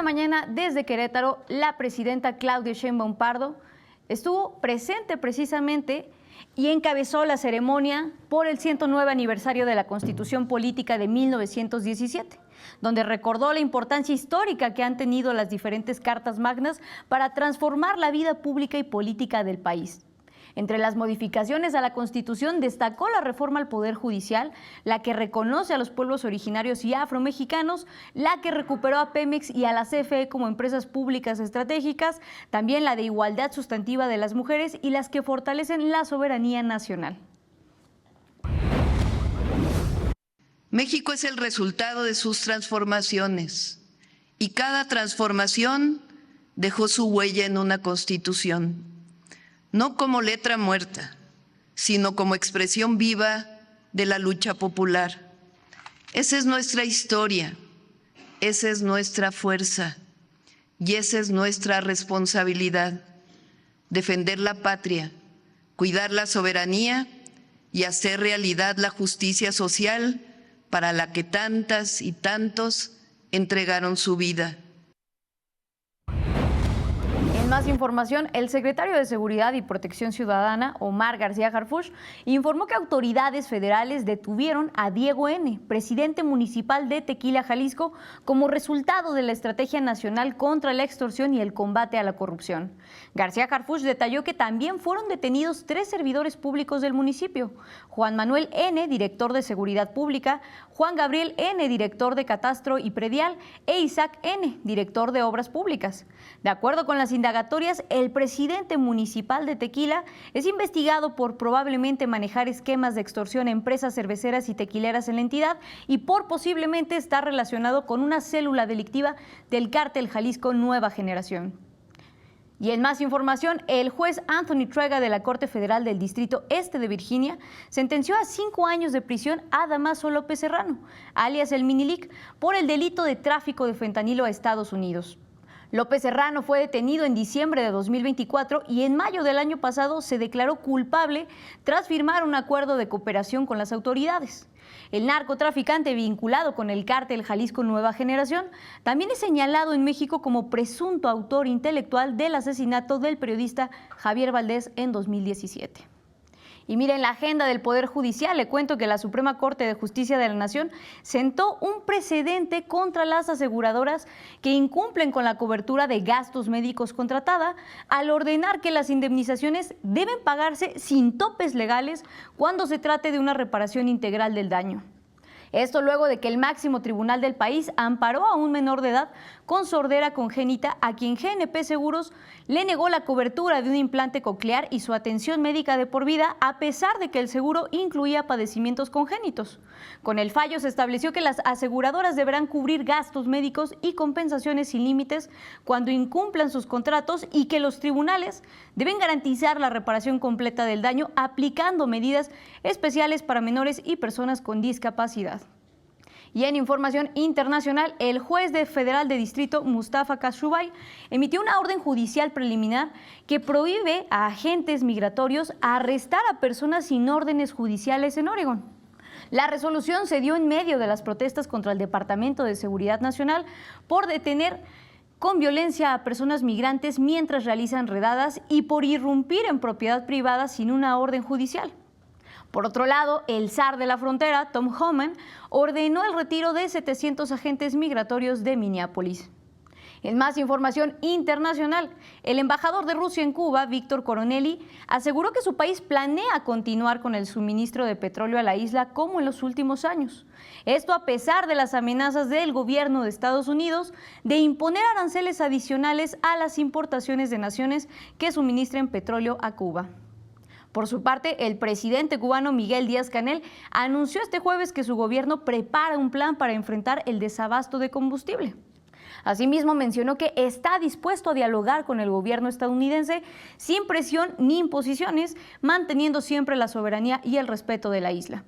mañana, desde Querétaro, la presidenta Claudia Sheinbaum Pardo estuvo presente precisamente y encabezó la ceremonia por el 109 aniversario de la Constitución Política de 1917, donde recordó la importancia histórica que han tenido las diferentes cartas magnas para transformar la vida pública y política del país. Entre las modificaciones a la Constitución destacó la reforma al Poder Judicial, la que reconoce a los pueblos originarios y afromexicanos, la que recuperó a Pemex y a la CFE como empresas públicas estratégicas, también la de igualdad sustantiva de las mujeres y las que fortalecen la soberanía nacional. México es el resultado de sus transformaciones y cada transformación dejó su huella en una Constitución. No como letra muerta, sino como expresión viva de la lucha popular. Esa es nuestra historia, esa es nuestra fuerza y esa es nuestra responsabilidad. Defender la patria, cuidar la soberanía y hacer realidad la justicia social para la que tantas y tantos entregaron su vida. Más información, el secretario de Seguridad y Protección Ciudadana, Omar García Harfuch, informó que autoridades federales detuvieron a Diego N., presidente municipal de Tequila, Jalisco, como resultado de la Estrategia Nacional contra la Extorsión y el Combate a la Corrupción. García Harfuch detalló que también fueron detenidos 3 servidores públicos del municipio: Juan Manuel N., director de Seguridad Pública, Juan Gabriel N., director de Catastro y Predial, e Isaac N., director de Obras Públicas. De acuerdo con las indagatorias, el presidente municipal de Tequila es investigado por probablemente manejar esquemas de extorsión a empresas cerveceras y tequileras en la entidad y por posiblemente estar relacionado con una célula delictiva del cártel Jalisco Nueva Generación. Y en más información, el juez Anthony Trega de la Corte Federal del Distrito Este de Virginia sentenció a 5 años de prisión a Damaso López Serrano, alias el Minilic, por el delito de tráfico de fentanilo a Estados Unidos. López Serrano fue detenido en diciembre de 2024 y en mayo del año pasado se declaró culpable tras firmar un acuerdo de cooperación con las autoridades. El narcotraficante vinculado con el cártel Jalisco Nueva Generación también es señalado en México como presunto autor intelectual del asesinato del periodista Javier Valdés en 2017. Y miren, la agenda del Poder Judicial, le cuento que la Suprema Corte de Justicia de la Nación sentó un precedente contra las aseguradoras que incumplen con la cobertura de gastos médicos contratada al ordenar que las indemnizaciones deben pagarse sin topes legales cuando se trate de una reparación integral del daño. Esto luego de que el máximo tribunal del país amparó a un menor de edad con sordera congénita a quien GNP Seguros le negó la cobertura de un implante coclear y su atención médica de por vida, a pesar de que el seguro incluía padecimientos congénitos. Con el fallo se estableció que las aseguradoras deberán cubrir gastos médicos y compensaciones sin límites cuando incumplan sus contratos y que los tribunales deben garantizar la reparación completa del daño aplicando medidas especiales para menores y personas con discapacidad. Y en información internacional, el juez federal de distrito Mustafa Khashoggi emitió una orden judicial preliminar que prohíbe a agentes migratorios arrestar a personas sin órdenes judiciales en Oregón. La resolución se dio en medio de las protestas contra el Departamento de Seguridad Nacional por detener con violencia a personas migrantes mientras realizan redadas y por irrumpir en propiedad privada sin una orden judicial. Por otro lado, el zar de la frontera, Tom Homan, ordenó el retiro de 700 agentes migratorios de Minneapolis. En más información internacional, el embajador de Rusia en Cuba, Víctor Coronelli, aseguró que su país planea continuar con el suministro de petróleo a la isla como en los últimos años. Esto a pesar de las amenazas del gobierno de Estados Unidos de imponer aranceles adicionales a las importaciones de naciones que suministren petróleo a Cuba. Por su parte, el presidente cubano Miguel Díaz-Canel anunció este jueves que su gobierno prepara un plan para enfrentar el desabasto de combustible. Asimismo, mencionó que está dispuesto a dialogar con el gobierno estadounidense sin presión ni imposiciones, manteniendo siempre la soberanía y el respeto de la isla.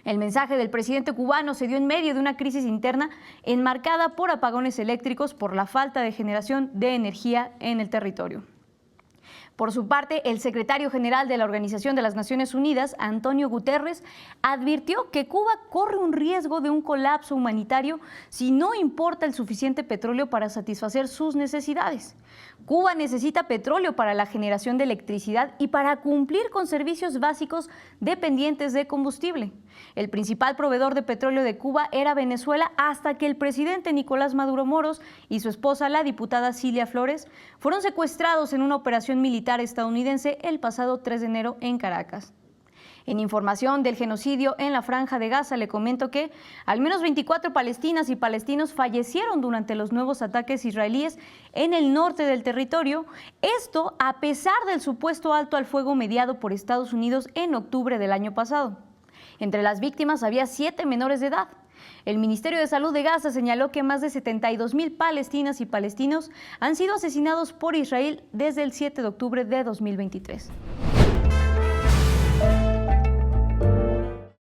El mensaje del presidente cubano se dio en medio de una crisis interna enmarcada por apagones eléctricos por la falta de generación de energía en el territorio. Por su parte, el secretario general de la Organización de las Naciones Unidas, Antonio Guterres, advirtió que Cuba corre un riesgo de un colapso humanitario si no importa el suficiente petróleo para satisfacer sus necesidades. Cuba necesita petróleo para la generación de electricidad y para cumplir con servicios básicos dependientes de combustible. El principal proveedor de petróleo de Cuba era Venezuela hasta que el presidente Nicolás Maduro Moros y su esposa, la diputada Cilia Flores, fueron secuestrados en una operación militar estadounidense el pasado 3 de enero en Caracas. En información del genocidio en la Franja de Gaza, le comento que al menos 24 palestinas y palestinos fallecieron durante los nuevos ataques israelíes en el norte del territorio, esto a pesar del supuesto alto al fuego mediado por Estados Unidos en octubre del año pasado. Entre las víctimas había 7 menores de edad. El Ministerio de Salud de Gaza señaló que más de 72,000 palestinas y palestinos han sido asesinados por Israel desde el 7 de octubre de 2023.